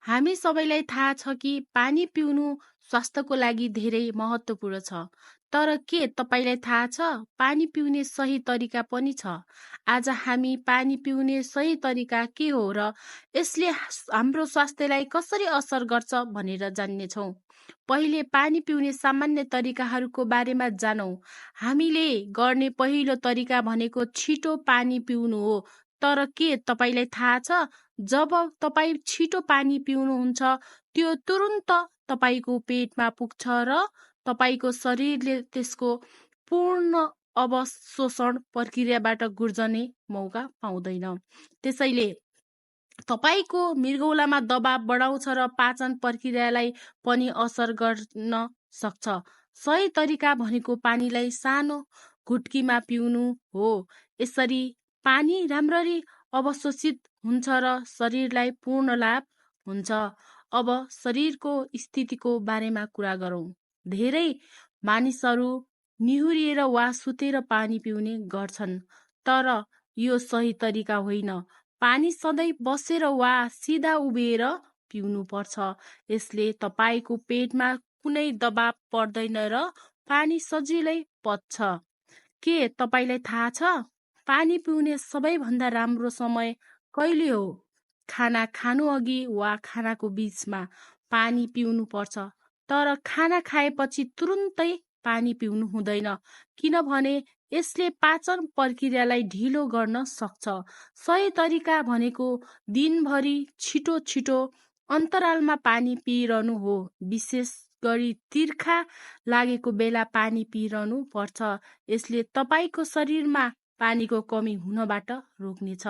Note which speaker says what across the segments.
Speaker 1: हामी सबैलाई थाहा छ कि पानी पिउनु स्वास्थ्यको लागि धेरै महत्त्वपूर्ण छ। तर के तपाईँलाई थाहा छ पानी पिउने सही तरिका पनि छ? आज हामी पानी पिउने सही तरिका के हो र यसले हाम्रो स्वास्थ्यलाई कसरी असर गर्छ भनेर जान्नेछौँ। पहिले पानी पिउने सामान्य तरिकाहरूको बारेमा जानौँ। हामीले गर्ने पहिलो तरिका भनेको छिटो पानी पिउनु हो। तर के तपाईँलाई थाहा छ जब तपाईँ छिटो पानी पिउनुहुन्छ त्यो तुरुन्त तपाईँको पेटमा पुग्छ र तपाईँको शरीरले त्यसको पूर्ण अवशोषण प्रक्रियाबाट गुज्रने मौका पाउँदैन। त्यसैले तपाईँको मृगौलामा दबाव बढाउँछ र पाचन प्रक्रियालाई पनि असर गर्न सक्छ। सही तरिका भनेको पानीलाई सानो घुट्कीमा पिउनु हो। यसरी पानी राम्ररी अवशोषित हुन्छ र शरीरलाई पूर्ण लाभ हुन्छ। अब शरीरको स्थितिको बारेमा कुरा गरौँ। धेरै मानिसहरू निहुरिएर वा सुतेर पानी पिउने गर्छन्, तर यो सही तरिका होइन। पानी सधैँ बसेर वा सिधा उभिएर पिउनुपर्छ। यसले तपाईँको पेटमा कुनै दबाव पर्दैन र पानी सजिलै पच्छ। के तपाईँलाई थाहा छ पानी पिउने सबैभन्दा राम्रो समय कहिले हो? खाना खानु अघि वा खानाको बिचमा पानी पिउनु पर्छ। तर खाना खाएपछि तुरुन्तै पानी पिउनु हुँदैन, किनभने यसले पाचन प्रक्रियालाई ढिलो गर्न सक्छ। सही तरिका भनेको दिनभरि छिटो छिटो अन्तरालमा पानी पिइरहनु हो। विशेष गरी तिर्खा लागेको बेला पानी पिइरहनु पर्छ। यसले तपाईँको शरीरमा पानीको कमी हुनबाट रोक्नेछ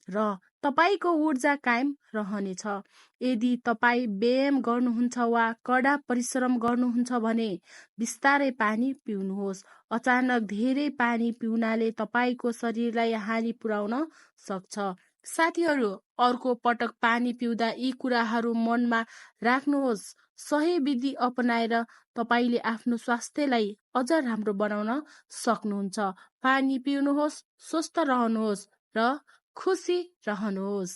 Speaker 1: र तपाईँको ऊर्जा कायम रहनेछ। यदि तपाईँ व्यायाम गर्नुहुन्छ वा कडा परिश्रम गर्नुहुन्छ भने बिस्तारै पानी पिउनुहोस्। अचानक धेरै पानी पिउनाले तपाईँको शरीरलाई हानि पुर्याउन सक्छ। साथीहरू, अर्को पटक पानी पिउँदा यी कुराहरू मनमा राख्नुहोस्। सही विधि अपनाएर तपाईँले आफ्नो स्वास्थ्यलाई अझ राम्रो बनाउन सक्नुहुन्छ। पानी पिउनुहोस्, स्वस्थ रहनुहोस् र खुसी रहनुहोस्।